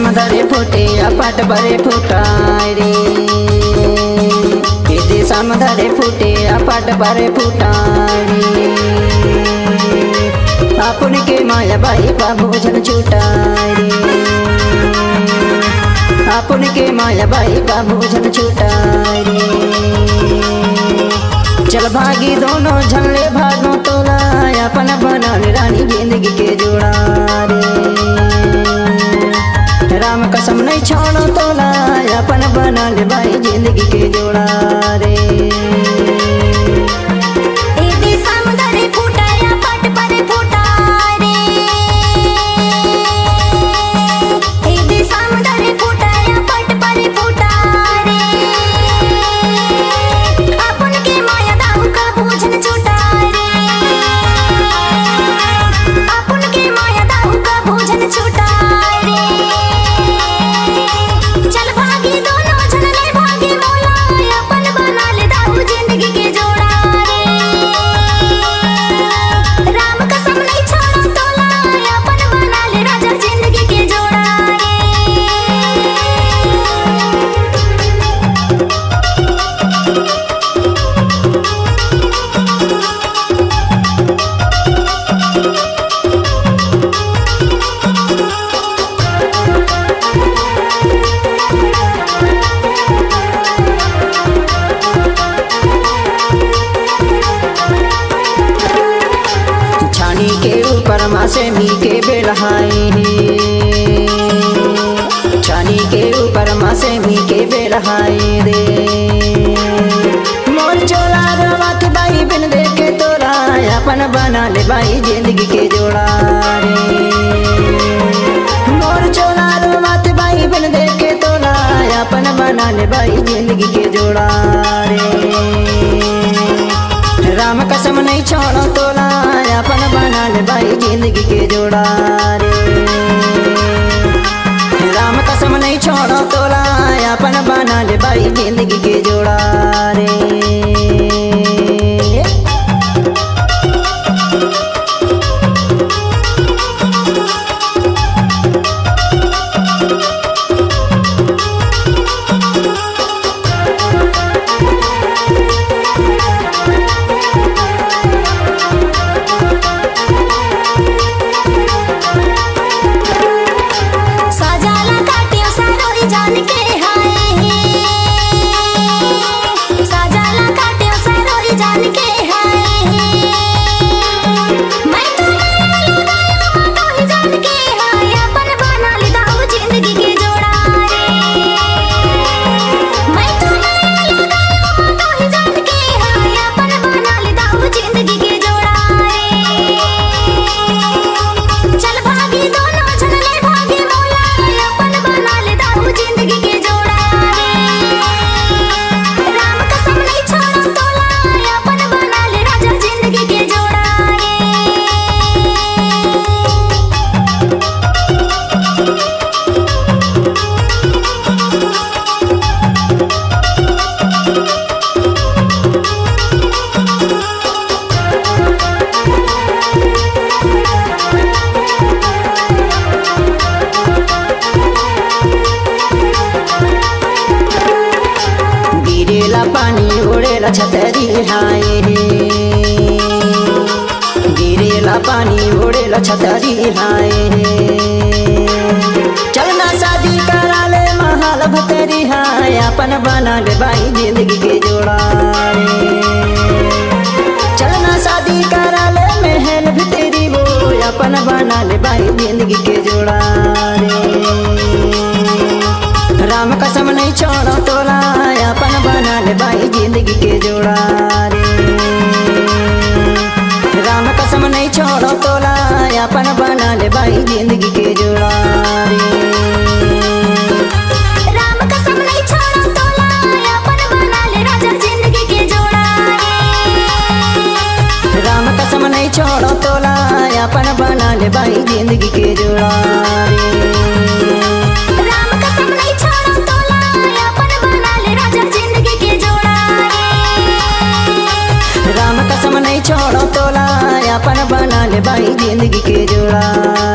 समधरे फूटे अपाट भरे फूटाय रे। ये समधरे फूटे अपाट भरे फूटाय रे। आपुन के माया बाई का भोजन छूटाय रे। आपुन के माया बाई का भोजन छूटाय रे। चल भागी दोनों झल्ले भागो तोला अपन बनल रानी जिंदगी के जोड़ा रे। राम कसम नहीं छोड़ो तोला अपन बनल भाई जिंदगी के जोड़ा रे। से मी के बेलहाए छानी के ऊपर माँ से मी के बेलहाए रे। मोर चोला रवात बाई बिन देखे तोरा अपन बना ले बाई जिंदगी के जोड़ा रे। मोर चोला रवात बाई बिन देखे तोरा अपन बना ले बाई जिंदगी के जोड़ा रे। राम कसम नहीं छोड़ो तोला अपन बना ले बाई जिंदगी के जोड़ा रे। राम कसम नहीं छोड़ो तोला अपन बना ले बाई जिंदगी के जोड़ा रे। पानी उड़ेला छतरी हाय गिरेला पानी उड़ेला छतरी हाय। चलना शादी करा ले महल भतरी हाय अपन बना ले बाई जिंदगी के जोड़ा रे। चलना शादी करा ले महल भतरी वो अपन बना ले बाई जिंदगी के जोड़ा रे। राम कसम नहीं छोड़ो तोला अपन बना ले बाई जिंदगी के जोड़ा रे। राम कसम नहीं छोड़ो तोला अपन बना ले बाई जिंदगी के जोड़ा रे। राम कसम नहीं छोड़ो तोला अपन बना ले राजा जिंदगी के जोड़ा रे। राम कसम नहीं छोड़ो तोला अपन बना ले बाई जिंदगी के जोड़ा रे। राम कसम नहीं छोड़ो तोला अपन बना ले राजा जिंदगी के जोड़ा रे। राम कसम नहीं छोड़ो तोला अपन बना ले बाई जिंदगी के जोड़ा।